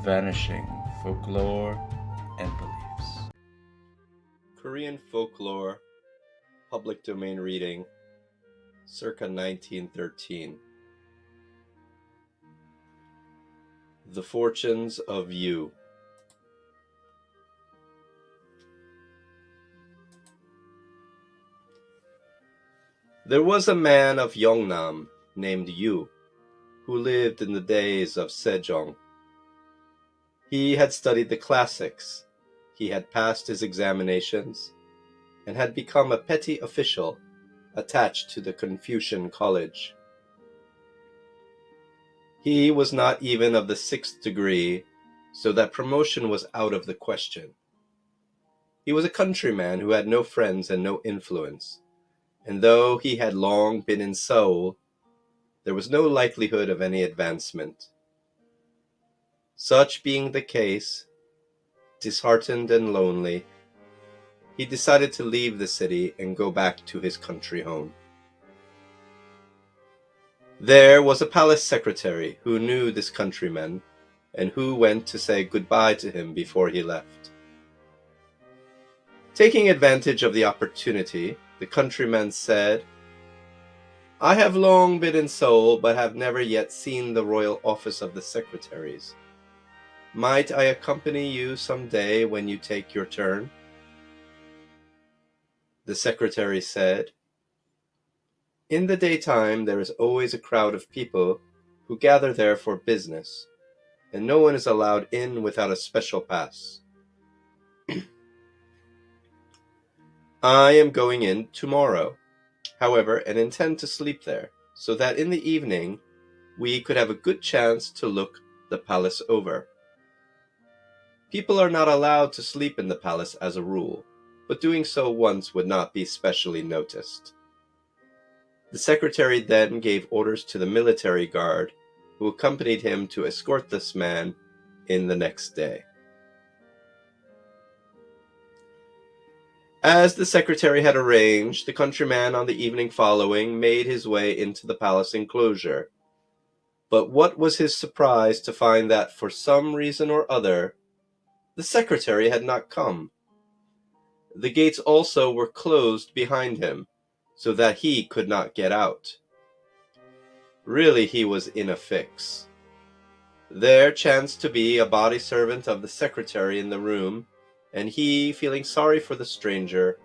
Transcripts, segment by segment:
vanishing folklore and beliefs. Korean folklore, public domain reading, circa 1913. The Fortunes of You. There was a man of Yeongnam named Yu, who lived in the days of Sejong. He had studied the classics, he had passed his examinations, and had become a petty official attached to the Confucian College. He was not even of the 6th degree, so that promotion was out of the question. He was a countryman who had no friends and no influence, and though he had long been in Seoul, there was no likelihood of any advancement. Such being the case, disheartened and lonely, he decided to leave the city and go back to his country home. There was a palace secretary who knew this countryman and who went to say goodbye to him before he left. Taking advantage of the opportunity, the countryman said, "I have long been in Seoul, but have never yet seen the royal office of the secretaries. Might I accompany you some day when you take your turn?" The secretary said, "In the daytime there is always a crowd of people who gather there for business, and no one is allowed in without a special pass. I am going in tomorrow, however, and intend to sleep there, so that in the evening we could have a good chance to look the palace over. People are not allowed to sleep in the palace as a rule, but doing so once would not be specially noticed." The secretary then gave orders to the military guard, who accompanied him to escort this man in the next day. As the secretary had arranged, the countryman on the evening following made his way into the palace enclosure. But what was his surprise to find that, for some reason or other, the secretary had not come. The gates also were closed behind him, so that he could not get out. Really, he was in a fix. There chanced to be a body servant of the secretary in the room, and he, feeling sorry for the stranger,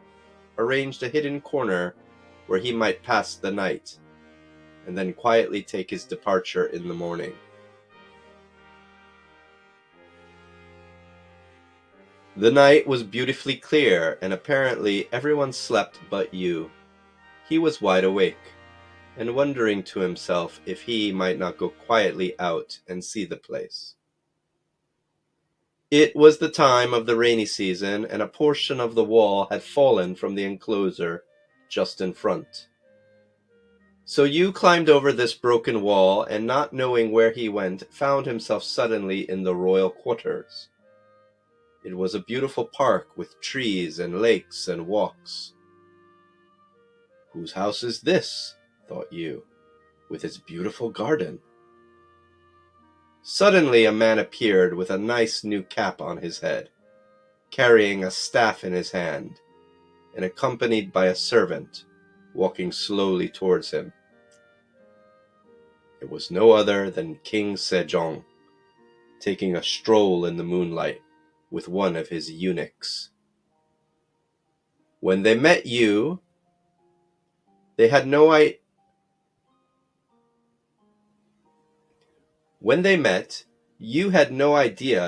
arranged a hidden corner where he might pass the night, and then quietly take his departure in the morning. The night was beautifully clear, and apparently everyone slept but Yu. He was wide awake, and wondering to himself if he might not go quietly out and see the place. It was the time of the rainy season, and a portion of the wall had fallen from the enclosure just in front. So Yu climbed over this broken wall, and not knowing where he went, found himself suddenly in the royal quarters. It was a beautiful park with trees and lakes and walks. "Whose house is this?" thought Yu, "with its beautiful garden?" Suddenly a man appeared with a nice new cap on his head, carrying a staff in his hand, and accompanied by a servant, walking slowly towards him. It was no other than King Sejong, taking a stroll in the moonlight with one of his eunuchs. When they met Yu, Yu had no idea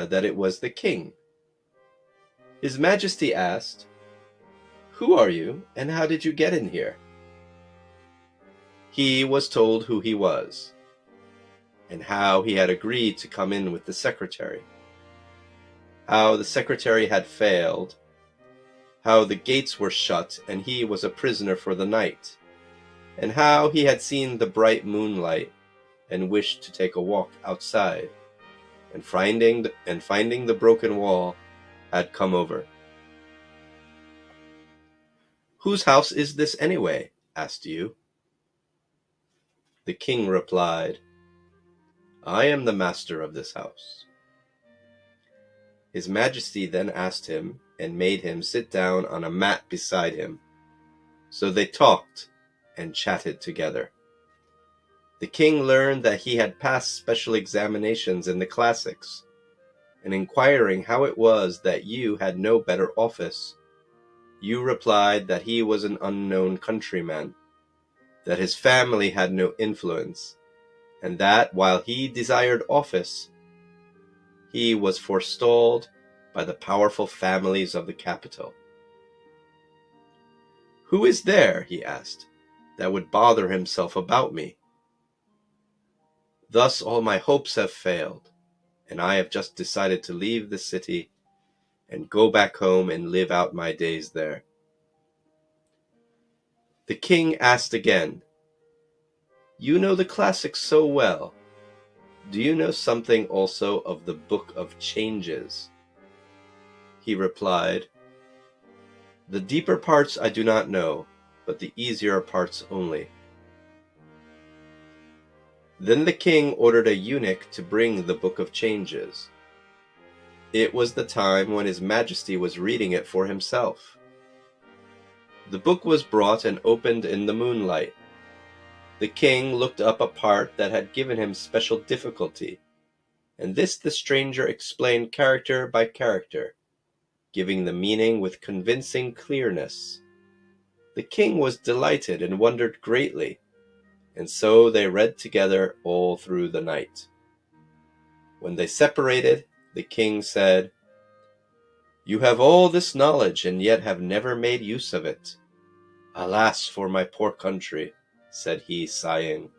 that it was the king. His Majesty asked, "Who are you, and how did you get in here?" He was told who he was, and how he had agreed to come in with the secretary, how the secretary had failed, how the gates were shut and he was a prisoner for the night, and how he had seen the bright moonlight and wished to take a walk outside, and finding the broken wall, had come over. "Whose house is this anyway?" asked Yu. The king replied, "I am the master of this house." His Majesty then asked him and made him sit down on a mat beside him. So they talked and chatted together. The king learned that he had passed special examinations in the classics, and inquiring how it was that you had no better office, you replied that he was an unknown countryman, that his family had no influence, and that while he desired office, he was forestalled by the powerful families of the capital. "Who is there," he asked, "that would bother himself about me? Thus all my hopes have failed, and I have just decided to leave the city and go back home and live out my days there." The king asked again, "You know the classics so well. Do you know something also of the Book of Changes?" He replied, "The deeper parts I do not know, but the easier parts only." Then the king ordered a eunuch to bring the Book of Changes. It was the time when His Majesty was reading it for himself. The book was brought and opened in the moonlight. The king looked up a part that had given him special difficulty, and this the stranger explained character by character, giving the meaning with convincing clearness. The king was delighted and wondered greatly, and so they read together all through the night. When they separated, the king said, "You have all this knowledge and yet have never made use of it. Alas for my poor country," said he, sighing.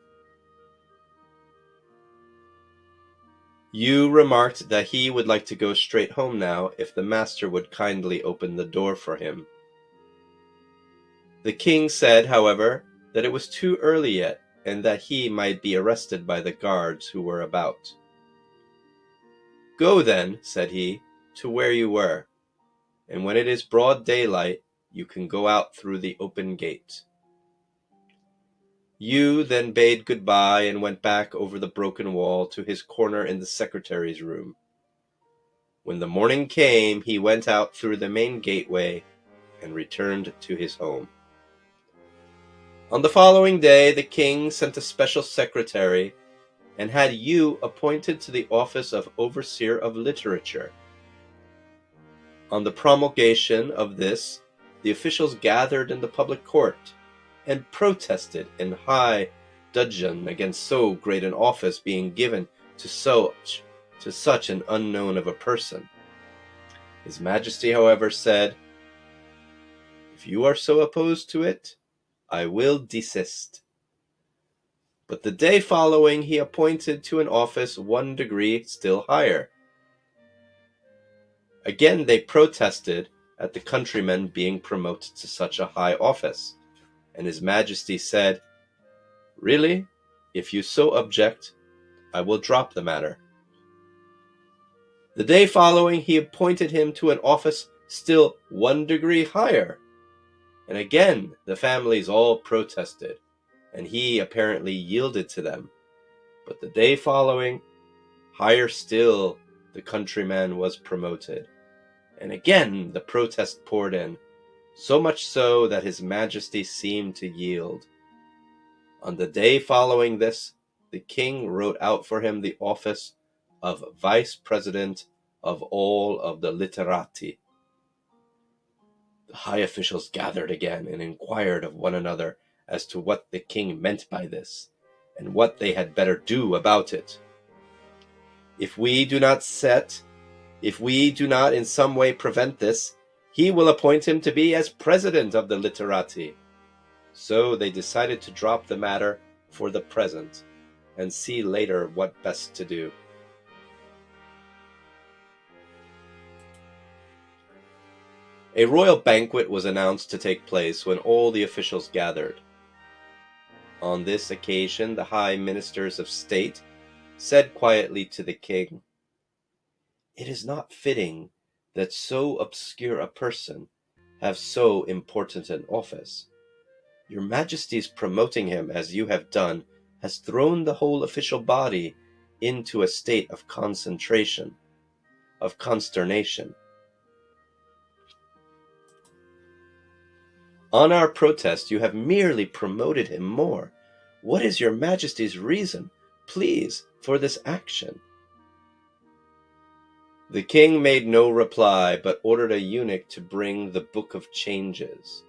You remarked that he would like to go straight home now if the master would kindly open the door for him. The king said, however, that it was too early yet, and that he might be arrested by the guards who were about. "Go then," said he, "to where you were, and when it is broad daylight, you can go out through the open gate." Yu then bade goodbye and went back over the broken wall to his corner in the secretary's room. When the morning came, he went out through the main gateway and returned to his home. On the following day, the king sent a special secretary and had Yu appointed to the office of overseer of literature. On the promulgation of this, the officials gathered in the public court and protested in high dudgeon against so great an office being given to such an unknown of a person. His Majesty, however, said, "If you are so opposed to it, I will desist." But the day following he appointed to an office 1 degree still higher. Again they protested at the countrymen being promoted to such a high office, and His Majesty said, "Really, if you so object, I will drop the matter." The day following he appointed him to an office still 1 degree higher, and again the families all protested, and he apparently yielded to them. But the day following, higher still, the countryman was promoted, and again the protest poured in, so much so that His Majesty seemed to yield. On the day following this, the king wrote out for him the office of vice president of all of the literati. The high officials gathered again and inquired of one another as to what the king meant by this, and what they had better do about it. If we do not in some way prevent this, he will appoint him to be as president of the literati." So they decided to drop the matter for the present, and see later what best to do. A royal banquet was announced to take place when all the officials gathered. On this occasion, the high ministers of state said quietly to the king, "It is not fitting that so obscure a person have so important an office. Your Majesty's promoting him as you have done has thrown the whole official body into a state of concentration. of consternation. On our protest, you have merely promoted him more. What is your Majesty's reason, please, for this action? The king made no reply, but ordered a eunuch to bring the Book of Changes.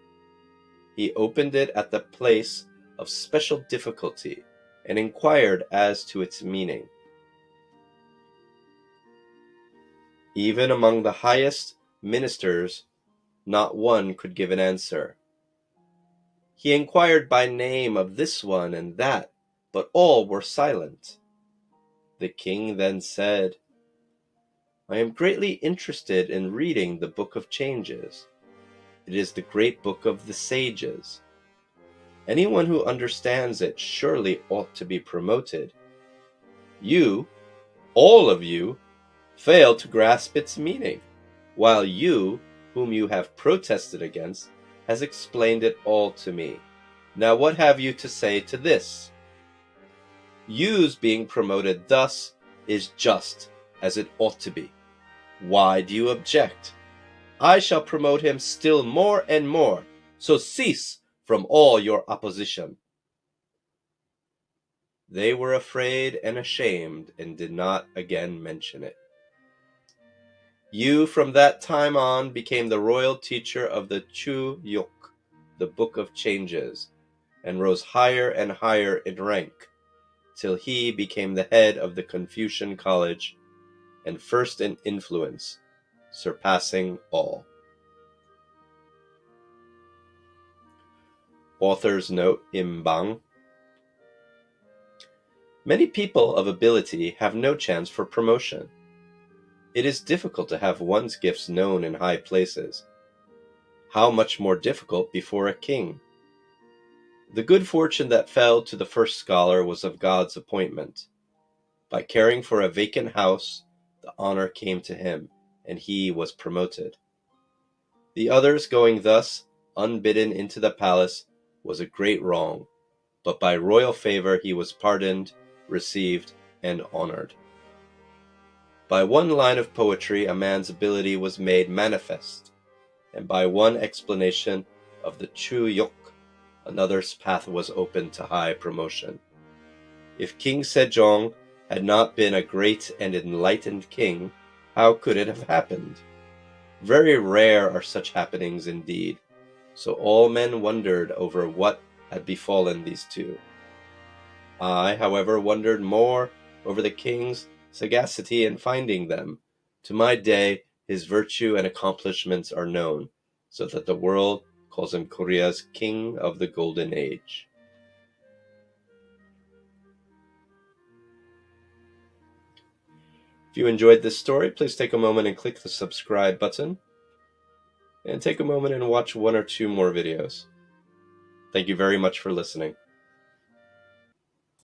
He opened it at the place of special difficulty and inquired as to its meaning. Even among the highest ministers, not one could give an answer. He inquired by name of this one and that, but all were silent. The king then said, I am greatly interested in reading the Book of Changes. It is the great book of the sages. Anyone who understands it surely ought to be promoted. You, all of you, fail to grasp its meaning, while you, whom you have protested against, has explained it all to me. Now what have you to say to this? You's being promoted thus is just, as it ought to be. Why do you object? I shall promote him still more and more, so cease from all your opposition. They were afraid and ashamed and did not again mention it. You from that time on became the royal teacher of the Suíomh, the Book of Changes, and rose higher and higher in rank, till he became the head of the Confucian College, and first in influence, surpassing all. Author's note, imbang. Many people of ability have no chance for promotion. It is difficult to have one's gifts known in high places. How much more difficult before a king? The good fortune that fell to the first scholar was of God's appointment. By caring for a vacant house, the honor came to him, and he was promoted. The others going thus, unbidden into the palace, was a great wrong, but by royal favor he was pardoned, received, and honored. By one line of poetry a man's ability was made manifest, and by one explanation of the Suíomh another's path was opened to high promotion. If King Sejong had not been a great and enlightened king, how could it have happened? Very rare are such happenings indeed, so all men wondered over what had befallen these two. I, however, wondered more over the king's sagacity in finding them. To my day, his virtue and accomplishments are known, so that the world calls him Korea's King of the Golden Age. If you enjoyed this story, please take a moment and click the subscribe button, and take a moment and watch one or two more videos. Thank you very much for listening.